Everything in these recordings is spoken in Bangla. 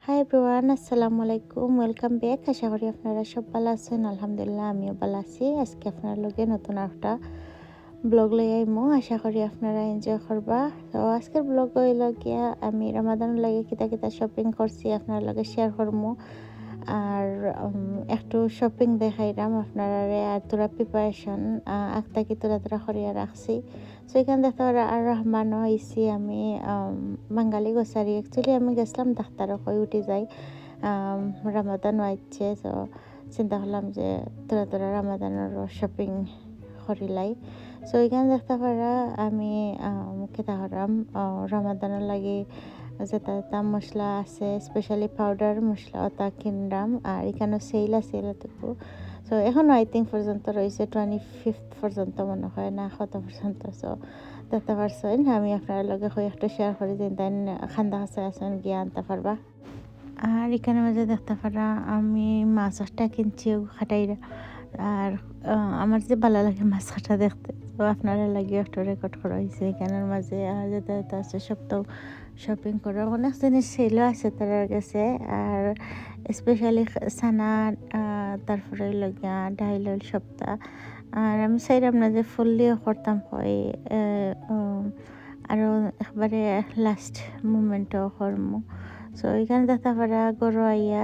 হাই এভরিওয়ান, আসসালামু আলাইকুম। Welcome back. আশা করি আপনারা সব ভালো আছেন। আলহামদুলিল্লাহ আমিও ভালো আছি। আজকে আপনার লগে নতুন একটা ব্লগ লই আইমু। আশা করি আপনারা এনজয় করবা। তো আজকের ব্লগ হইল গিয়া আমি রমাদান লাগে কিতা কিতা শপিং করছি আপনার লগে শেয়ার করমু। আর একটু শপিং দেখাইলাম আপনারা। আর তোরা প্রিপারেশন একটা কি তোরা করিয়া রাখছি। সো এখানে দেখতে পারা আর রহমানও হয়েছি আমি বাঙালি গোসারি। অ্যাকচুয়ালি আমি গেছিলাম ডাক্তারও কই উঠে যাই রামাদান আইছে। তো চিন্তা করলাম যে তোরা রামাদানের শপিং করিলাই। সো এখানে দেখতে পারা আমি কেতা করাম রমাদানের লাগে যেটা মশলা আছে, স্পেশালি পাউডার মশলা ওটা কিনলাম। আর এখানে সেল আছে এলাটুকু। সো এখনও আই থিঙ্ক পর্যন্ত রয়েছে 25th পর্যন্ত মনে হয় না কত পর্যন্ত। সো দেখতে পারছেন আমি আপনার লগে একটা শেয়ার করি যে তাই খান্দা কাছে আসেন গিয়ে আনতে পারবা। আর এখানে মাঝে দেখতে পারা আমি মাছটা কিনছি খাটাইরা। আর আমার যে ভালো লাগে মাছ কাটা দেখতে, তো আপনারা লাগে একটা রেকর্ড করা হয়েছে এখানের মাঝে। আর যেটা আছে সপ্তাহ শপিং করার অনেক জিনিস সেলও আছে তার কাছে। আর স্পেশালি সানা তারপরে লগিয়া ডাইল সপ্তাহ। আর আমি চাইলাম না যে ফুললিও করতাম হয় আরও একবারে লাস্ট মুমেন্টও করমু। সো এখানে দেখতে পারা গরু আইয়া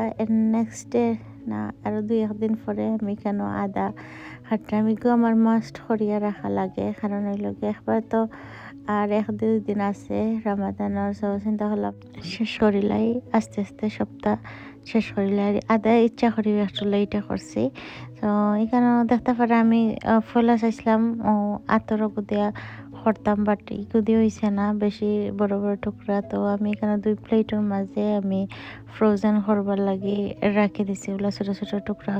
নেক্সট ডে না আরও 2-1 দিন পরে আমি কেন আদা হাটটা আমি আমার মাস্ট করিয়া রাখা লাগে, কারণ ওই লগে একবার তো আর 1-2 দিন আছে রামাদানের। সো চিন্তা করলাম শেষ করিলাই আস্তে আস্তে সপ্তাহ শেষ করিলাই। আদা ইচ্ছা করি একটু লেটে করছি। তো এখানে দেখতে পারা আমি ফলা চাইছিলাম আতর গুদিয়া করতাম, বাট ইগুদি হয়েছে না, বেশি বড় বড় টুকরা। তো আমি এখানে 2 প্লেটের মাঝে আমি ফ্রোজেন করবার লাগি রাখি দিছি। ওগুলো ছোটো ছোটো টুকরা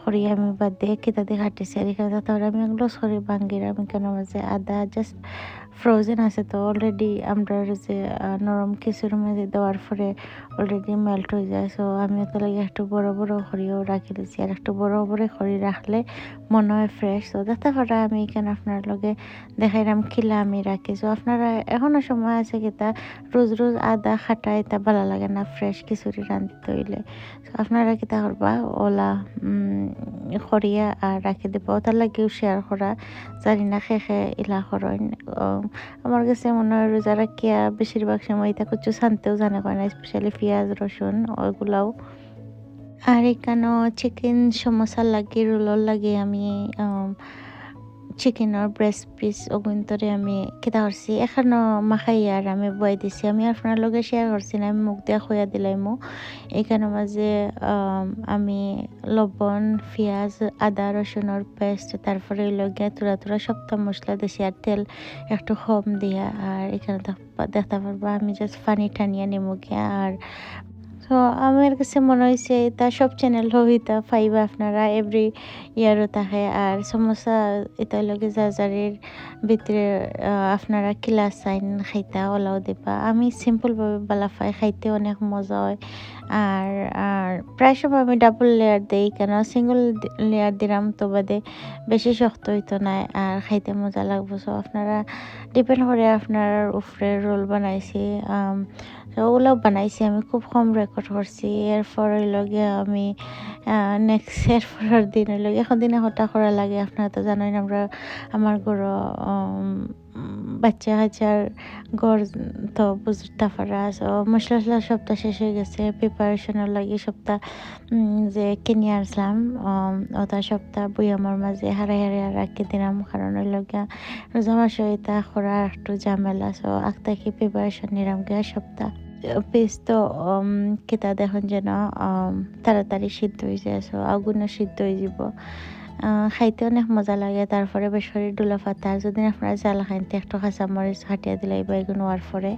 করিয়ে আমি বাদ দিয়ে কিতা দিয়ে কাটিছি। আর এখানে তারপরে আমি এগুলো সরি ভাঙ্গির আমি কেন মাঝে আদা জাস্ট ফ্রোজেন আছে তো অলরেডি আমরা যে নরম কিছুর মধ্যে দেওয়ার পরে অলরেডি মেল্ট হয়ে যায়। সো আমি তো লাগে একটু বড় বড় করিয়েও রাখি দিছি। আর একটু বড় বড় করে রাখলে মনে হয় ফ্রেশ। তো দেখতে পারা আমি এখানে আপনার লগে দেখাইলাম খিলা আমি রাখি। সো আপনারা এখনও সময় আছে কিতা রোজ রোজ আদা খাটা এটা ভালো লাগে না, ফ্রেশ খিচুড়ি রাঁধতে হইলে। সো আপনারা কিতা করবা ওলা করিয়া আর রাখি দিব। তার লাগেও শেয়ার করা জানি না খেয়ে ইলা করেন। আমার কাছে মনে হয় রোজা রাখিয়া বেশিরভাগ সময় এটা কিছু ছানতেও জানে করে না, স্পেশালি পেঁয়াজ রসুন ওইগুলাও। আর এখানেও চিকেন সমোসা লাগে রোলর লাগে আমি চিকেনের ব্রেস্ট পিস ওগুন্তরে আমি কেটা করছি এখানো মাখাই আর আমি বয়াই দিছি। আমি আপনার লগে শেয়ার করছি না, আমি মুখ দিয়া খোয়া দিলাইমু। এখানে মাঝে আমি লবণ পেঁয়াজ আদা রসুনের পেস্ট তারপরে লগে তুরা সপ্তাহ মশলা দিছি আর তেল একটু কম দিয়া। আর এখানে দেখতে পারবা আমি জাস্ট পানি টানিয়ে নিমু গিয়া। আর তো আমার কাছে মনে হয়েছে এটা সব চ্যানেল হইতা পাইবা আপনারা এভরি ইয়ারও থাকে। আর সমস্যা এটা লগে জাজারের ভিতরে আপনারা কিলা সাইন খাইতা ওলাও দিবা। আমি সিম্পলভাবে বালা পাই খাইতে অনেক মজা হয়। আর আর প্রায় সময় আমি ডাবল লেয়ার দিই, কেন সিঙ্গল লেয়ার দিলাম তো বাদে বেশি শক্ত হইতো না আর খাইতে মজা লাগবো। সো আপনারা ডিপেন্ড করে আপনার উপরে রোল বানাইছি। তো ওগুলো বানাইছি আমি খুব কম রেকর্ড করছি। এরপর লগে আমি নেক্সট এরপরের দিন লগে এখন দিনে হতা করা লাগে। আপনারা তো জানেন আমরা আমার গড় বাচ্চা কাচ্চার গড় তো বুঝতে পারা। সো মশলা টশলা সপ্তাহ শেষ হয়ে গেছে, প্রিপারেশনের লাগে সপ্তাহ যে কিনে আসলাম ওটা সপ্তাহ বই আমার মাঝে হারাই রাখি দিলাম, কারণ ওই লগে রোজা মাসে এটা করা একটু ঝামেলা। সো আগে প্রিপারেশন নিলাম গিয়া সপ্তাহ পেজ তো কিতা দেখুন যেন তাড়াতাড়ি সিদ্ধ হয়ে যায়। সো আগুনে সিদ্ধ হয়ে যাব, খাইতে অনেক মজা লাগে। তারপরে বেসরি ডুলা পাতা যদি আপনারা জাল খাইতে একটু কাঁচামরিচ হাটিয়া দিলাই বা এগুলো হওয়ার পরে।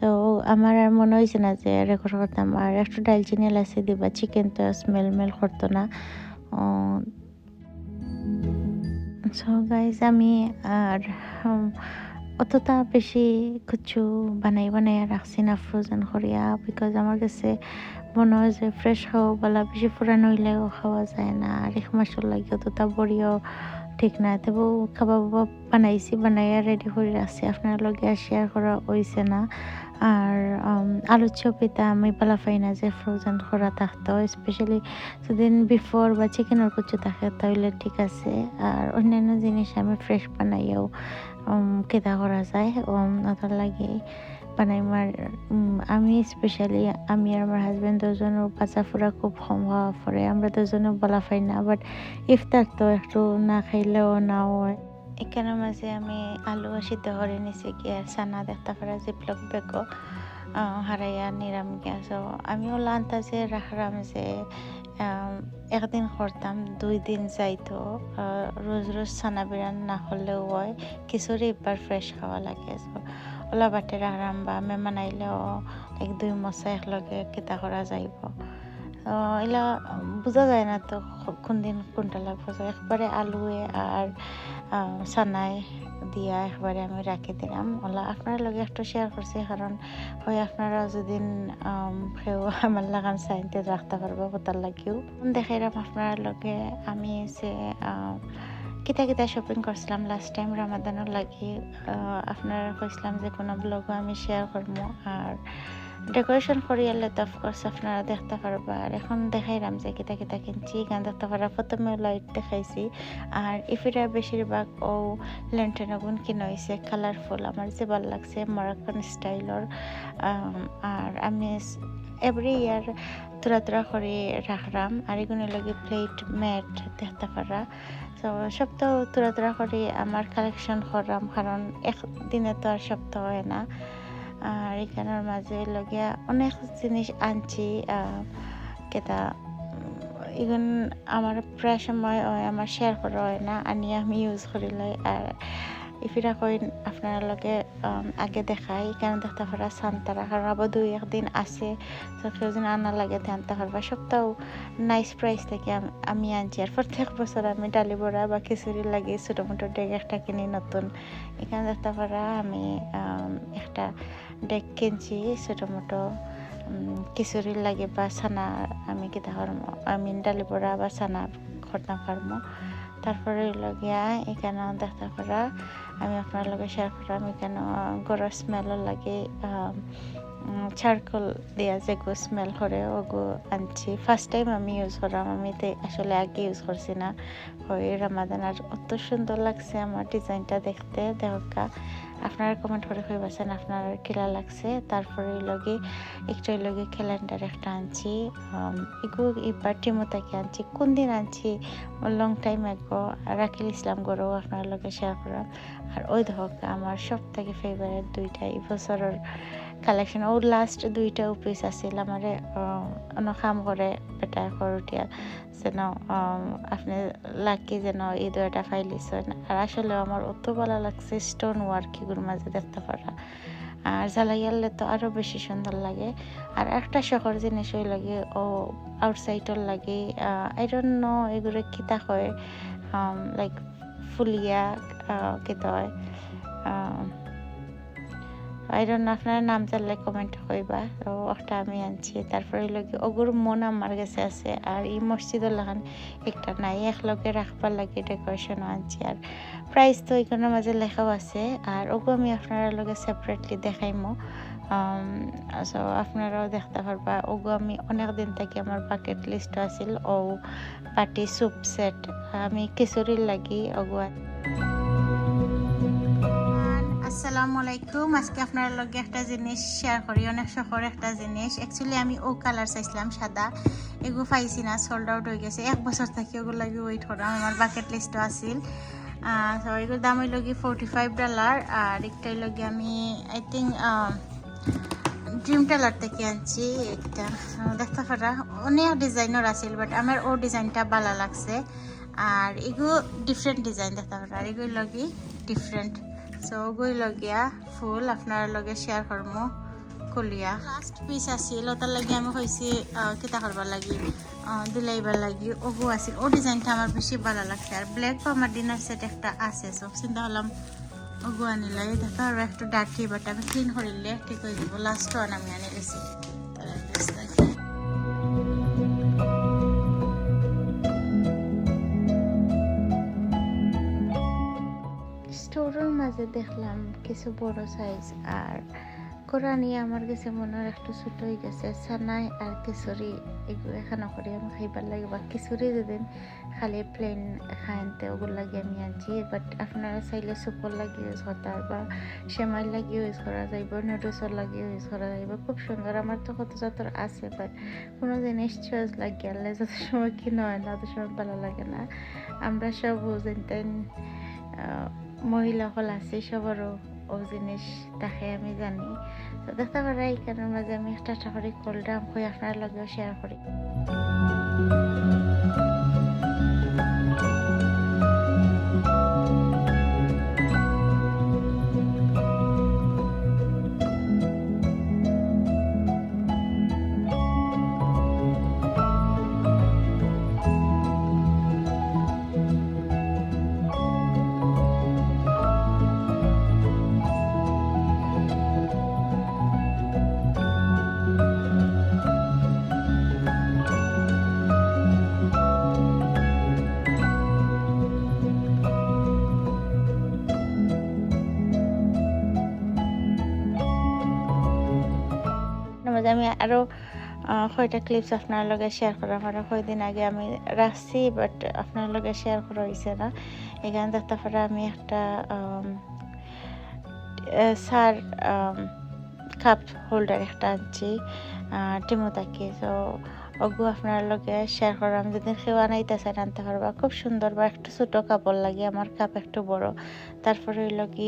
তো আমার আর মনে হয়েছে না যে রেকর্ড করতাম। আর একটু ডালচিনি এলাচি দিবা, চিকেন তো স্মেল করতো না। সো গাইজ আমি আর অতটা বেশি কিছু বানাই রাখছি না ফ্রোজেন করিয়া, বিকজ আমার কাছে মনে হয় যে ফ্রেশ খাওয়া বলা বেশি পুরানো হইলেও খাওয়া যায় না। আর এক মাসের লাগে অতটা বড়িও ঠিক না তবু খাবা বাবা বানাইছি বানাইয়া রেডি করে রাখছি আপনার লগে শেয়ার করা হইছে না আর আলুর চপিতা আমি পালা পাই না যে ফ্রোজেন করা থাকতো স্পেশালি যেদিন বিফোর বা চিকেনের কুচু থাকে তাহলে ঠিক আছে আর অন্যান্য জিনিস আমি ফ্রেশ বানাইয়াও কেদা করা যায় ওটার লাগে বানাই মার আমি স্পেশালি আমি আর আমার হাজব্যান্ড দুজনের বাচ্চা ফুরা খুব কম হওয়া পরে আমরা দুজনে বলা পাই না বাট ইফতার তো একটু না খাইলেও না হয় এখানের মাঝে আমি আলু সিদ্ধ করে নিছি কি আর চানা দেখতে পারা যে ব্লক বেগো হারাইয়া নিরাম গিয়া আমিও আন্দাজে রাখলাম যে একদিন করতাম 2 দিন যাইতো রোজ রোজ চানা বিরান না হলেও হয় খিচুড়ি এবার ফ্রেশ খাওয়া লাগে ওলা বাটে রাখলাম বা মেহমান আইলেও 1-2 মশা একলগে কেতা করা যাইব এলা বোঝা যায় না তো কোন দিন কোনটা লাগবে একবারে আলুয়ে আর চানায় দিয়া একবারে আমি রাখি দিলাম ওলা আপনার লগে একটু শেয়ার করছি কারণ হয় আপনারা যদিন সেও আমার লাগান সাইনতে রাখতে পারবো কোথার লাগেও দেখাইলাম আপনার লগে আমি যে কিতা কিতা শপিং করছিলাম লাস্ট টাইম রামাদানের লাগি আপনারা কইছিলাম যে কোনো ব্লগও আমি শেয়ার করবো আর ডেকোরেশন করিয়ালে তো অফকোর্স আপনারা দেখতে পারবা আর এখন দেখাইলাম যে কিতা কিতা কিনছি গান দেখতে পারা প্রথমে লাইট দেখাইছি আর ইফিরা বেশিরভাগ ও ল্যান্টেন আগুন কিনা হয়েছে কালারফুল আমার যে ভালো লাগছে মরক্কান স্টাইলর আর আমি এভরি ইয়ার তুরা করে রাখলাম আর এগুলো লাগে প্লেট ম্যাট দেখতে পারা তো সপ্তাহ তুরা করে আমার কালেকশন করলাম কারণ একদিনে তো আর সপ্তাহ হয় না আর এখানের মাঝে লগিয়া অনেক জিনিস আনছি কেটা ইগুন আমার প্রায় সময় আমার শেয়ার করা হয় না আনি আমি ইউজ করি লাই আর ইফিরা কইন আপনার লগে আগে দেখাই কেন দেখতে পারা সান্তারা কারণ আবার 2-1 দিন আছে তো কেউ যেন আনা লাগে জানতে পারবা সপ্তাহ নাইস প্রাইস থেকে আমি আনছি আর প্রত্যেক বছর আমি ডালি বড়া বা খিচুড়ি লাগে ছোটো মোটো ডেক একটা কিনি নতুন এখানে দেখতে পারা আমি একটা ডেক কিনছি ছোটো মোটো খিচুড়ির লাগে বা ছানা আমি কিতা করবো আমি ডালি বড়া বা ছানা করতাম পারবো তারপরে লগিয়া এখানে দেখতে পারা আমি আপনার লগে শেয়ার করলাম এখানে গরম স্মেলও লাগে চারকোল দেওয়া যেগু স্মেল করে ওগু আনছি ফার্স্ট টাইম আমি ইউজ করলাম আমি আসলে আগে ইউজ করছি না ওই রামাদান আর অত সুন্দর লাগছে আমার ডিজাইনটা দেখতে দেখা আপনারা কমেন্ট করে কইবাছেন আপনার কিলা লাগছে তারপরে লগে একটু লগে ক্যালেন্ডার একটা আনছি এগু এবার টিমোতাকে আনছি কোন দিন আনছি লং টাইম আগো রাকিল ইসলাম গরো আপনার লগে শেয়ার করলাম আর ওই ধক আমার সব থেকে ফেভারিট 2টা এই বছরের কালেকশন ও লাস্ট 2টা পিস আছিল আমার অন্য কাম করে বেটা করটিয়া যেন আপনি লাকি যেন এই 2টা ফাইলিছেন আর আসলে আমার অত ভালো লাগছে স্টোন ওয়ার্ক এগুলোর মাঝে দেখতে পারা আর জ্বালাইয়ালে তো আরো বেশি সুন্দর লাগে আর একটা শখের জিনিস ওই লাগে ও আউটসাইডর লাগে আই ডোন্ট নো এগুলো কিতা হয় লাইক ফুলিয়া কিতা হয় আই ডোন্ট নো আপনার নাম জানলে কমেন্ট কইবা তো একটা আমি আনছি তারপরে লগে ওগুর মন আমার কাছে আছে আর এই মসজিদের লাগান একটা নাই একলগে রাখবার লাগে ডেকোরেশনও আনছি আর প্রাইস তো এখানের মাঝে লেখাও আছে আর ওগু আমি আপনারা লগে সেপারেটলি দেখাইমো সো আপনারাও দেখতে পারবা ওগু আমি অনেক দিন থেকে আমার বাকেট লিস্ট আছিল ও পার্টি স্যুপ সেট আমি খিচুড়ির লাগি ওগু আসসালামু আলাইকুম আজকে আপনার লগে একটা জিনিস শেয়ার করি অনেক শখের একটা জিনিস অ্যাকচুয়ালি আমি ও কালার চাইছিলাম সাদা এগু পাইছি না সোল্ড আউট হয়ে গেছে 1 বছর থেকে ওগুলো লাগি ওয়েট করলাম আমার বাকেট লিস্টও আছিল তো এগুলোর দাম হইল কি $45 আর একটাই লগে আমি আই থিঙ্ক ড্রিম টেলার থেকে আনছি একটা দেখতে পারা অনেক ডিজাইনের আছিল বাট আমার ও ডিজাইনটা ভালো লাগছে আর এগুলো ডিফারেন্ট ডিজাইন দেখতে পারা আর এগুলো লগে ডিফারেন্ট সো ওগুলো লগিয়া ফুল আপনার লগে শেয়ার করবো কলিয়া লাস্ট পিস আছিল ওটার লাগে আমি কইছি কিতা করবার লাগি দিলাইবার লাগি ওগু আছিল ও ডিজাইনটা আমার বেশি ভালো লাগছে আর ব্ল্যাক আমার ডিনার সেট একটা আছে সব চিন্তা হলাম ওগু আনিলাই দেখা আর একটু ডাকি বাট আমি ক্লিন করিলে ঠিক হয়ে যাব লাস্ট ওয়ান আমি আনি গেছি মাঝে দেখলাম কিছু বড় সাইজ, আর কোরআনি আমার কাছে মনে হয় একটু ছোট হয়ে গেছে। সানাই আর খিচুড়ি এগুলো এখানে করে আমি খাইবার লাগে, বা খিচুড়ি যেদিন খালি প্লেন খাইনতে ওগুলো লাগে আমি আনছি। বাট আপনারা চাইলে সুপর লাগিয়ে ইউজ করতে বা সেমাই লাগিয়ে ইউজ করা যাইব, নুডলসর লাগিয়ে ইউজ করা যাইব। খুব সুন্দর। আমার তো কত যত আছে, বাট কোনো জিনিস চয়েস লাগিয়ে আনলে যত সময় কিনা হয় না, অত সময় ভালো লাগে না। আমরা সব বুঝেন মহিলা হল আছে, সবারও ও জিনিস দেখে আমি জানি। তো দেখতে পারা এই কারণের মাঝে আমি একটা করে করলাম, হয়ে আপনার লগেও শেয়ার করি। মাঝে আমি আরো কয়টা ক্লিপস আপনার লগে শেয়ার করাম। আরো কয়দিন আগে আমি রাখছি, বাট আপনার লগে শেয়ার করা হয়েছে না। এখানে দেখতে পারা আমি একটা সার কাপ হোল্ডার একটা আনছি টিমোতাকে। তো ওগু আপনার লগে শেয়ার করাম, যদি কেউ আনাইতেছে আনতে পারবা। খুব সুন্দর, বা একটু ছোটো কাপড় লাগে, আমার কাপ একটু বড়। তারপরে হইল কি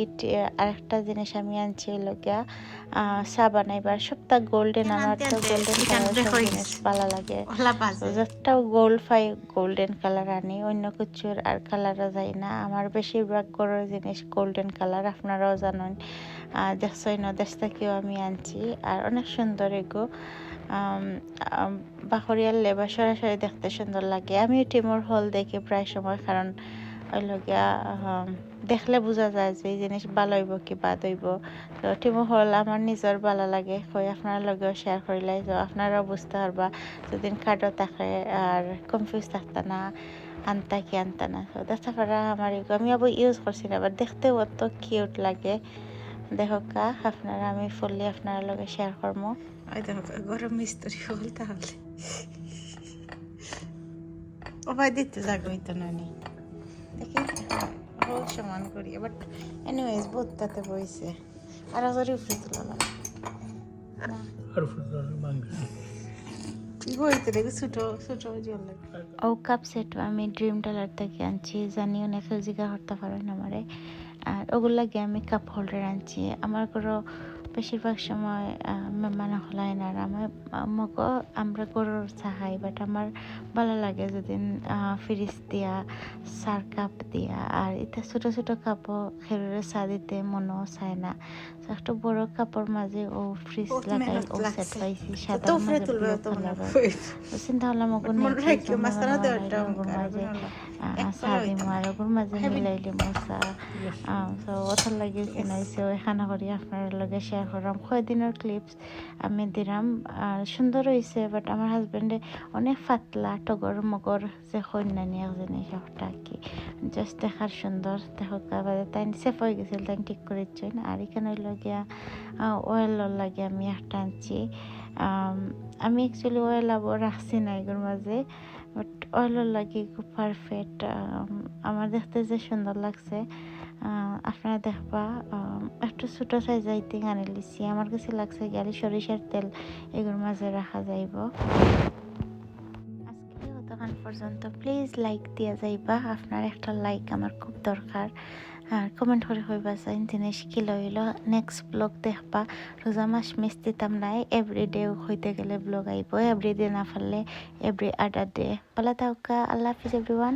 আরেকটা জিনিস আমি আনছি হইল গিয়া চা বানাইবার। সবটা গোল্ডেন, আমার তো গোল্ডেন কালার সব জিনিস ভালো লাগে। যতটাও গোল্ড পাই গোল্ডেন কালার আনি, অন্য কিছুর আর কালারও যায় না। আমার বেশিরভাগ গড়ের জিনিস গোল্ডেন কালার, আপনারাও জানেন। দেখছই না, দেশ থেকেও আমি আনছি, আর অনেক সুন্দর এগো। বাখরিয়াল লেবা সরাসরি দেখতে সুন্দর লাগে। আমি টিমোর হল দেখি প্রায় সময়, কারণ ওই লগিয়া দেখলে বোঝা যায় যে এই জিনিস ভালো হইব কি বাদ হইব। তো টিমো হল আমার নিজের ভালো লাগে, কই আপনার লগেও শেয়ার করিলাই, তো আপনারাও বুঝতে পারবা। যেদিন কার্ডও থাকে আর কনফিউজ থাকতা না আনতা কি আনতা না। তো দেখতে পারা আমার এগো আমি আবার ইউজ করছি না, আবার দেখতেও অত কিউট লাগে। দেখো কা আপনারা, আমি ফুললি আপনার লগে শেয়ার করবো। ওই দেখো গরম মিস্ত্রি হল, তাহলে ওভাই দিতে যাগইতো নানি দেখি হোল সমান করি। বাট এনিওয়েজ বোধটাতে বইছে, আর আজরি উপরে তুলা লাগে না, আর উপরে তুলা মাঙ্গা বইতে দেখি ছোট ছোট জল লাগে। ও কাপ সেট আমি ড্রিম টেলার থেকে আনছি, জানি অনেক জিজ্ঞাসা করতে পারেন আমারে। আর ওগুলো লাগে আমি কাপ হোল্ডার আনছি। আমার কোনো বেশিরভাগ সময় মেহমান হলাই না, আর আমরা গরুর চাহাই, বাট আমার ভালো লাগে যেদিন ফ্রিজ দিয়া সার কাপ দিয়া, আর এটা ছোট ছোট কাপও খেরুরে চা দিতে মনেও চায় না। একটা বড় কাপড় মাঝে ও ফ্রিজ লাগাই ও সেট পাইছি সাদা মাঝে চিন্তা করলাম ওগুন মাঝে সাদি মার ওগুর মাঝে মিলাইলে মশা। তো ওথার লাগে চিনাইছে এখানে করি আপনার লগে শেয়ার করলাম কয়দিনের ক্লিপস আমি দিলাম। সুন্দর হয়েছে, বাট আমার হাজবেন্ডে অনেক পাতলা টগর মগর যে কন্যা নিয়ে জিনিস একটা কি জাস্ট দেখার সুন্দর। দেখো তাই সেফ হয়ে গেছিল, তাই ঠিক করেছেন। আর এখানে লগিয়া অয়েল লাগে আমি একটা আনছি। আমি অ্যাকচুয়ালি অয়েল আবার রাখছি না এগুলোর মাঝে, বাট অয়েলের লাগে খুব পারফেক্ট। আমার দেখতে যে সুন্দর লাগছে, আপনারা দেখবা। একটু ছোটো সাইজ আইতে আনি লিছি, আমার কাছে লাগছে গাড়ি সরিষার তেল এগুলোর মাঝে রাখা যাইব। আজকে তখন পর্যন্ত প্লিজ লাইক দিয়া যাইবা, আপনার একটা লাইক আমার খুব দরকার। আর কমেন্ট করে হইবা চাইন জিনিস কি লইল। নেক্সট ব্লগ দেখবা, রোজা মাস মিস দিতাম নাই, এভরিডে হইতে গেলে ব্লগ আইব, এভরিডে না পারলে এভরি আদার ডে। ভালো থাকা, আল্লাহ হাফিজ এভরিওয়ান।